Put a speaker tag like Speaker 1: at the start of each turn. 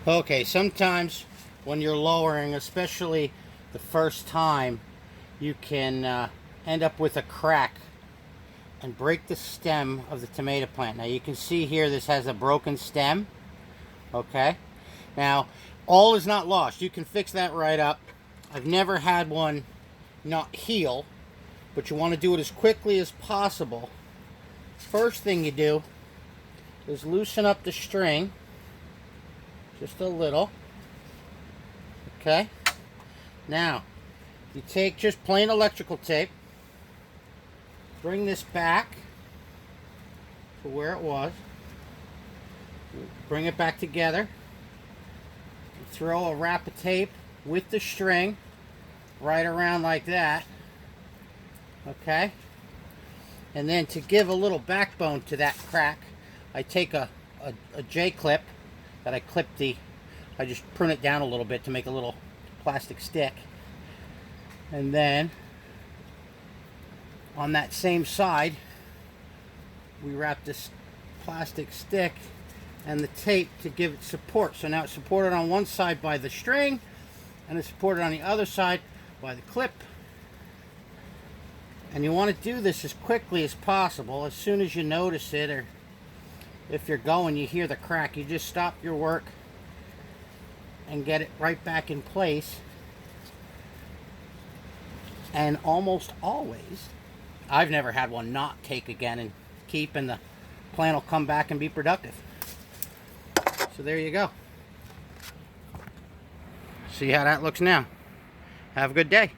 Speaker 1: Okay, sometimes when you're lowering, especially the first time, you can end up with a crack and break the stem of the tomato plant. Now you can see here this has a broken stem. Okay, now all is not lost. You can fix that right up. I've never had one not heal, but you want to do it as quickly as possible. First thing you do is loosen up the string just a little. Okay, now you take just plain electrical tape, bring this back to where it was, bring it back together, throw a wrap of tape with the string right around like that. Okay, and then to give a little backbone to that crack, I take a J-clip that I just prune it down a little bit to make a little plastic stick, and then on that same side we wrap this plastic stick and the tape to give it support. So now it's supported on one side by the string and it's supported on the other side by the clip. And you want to do this as quickly as possible. As soon as you notice it, or if you're going, you hear the crack, you just stop your work and get it right back in place. And almost always, I've never had one not take again and keep, and the plant will come back and be productive. So there you go. See how that looks now. Have a good day.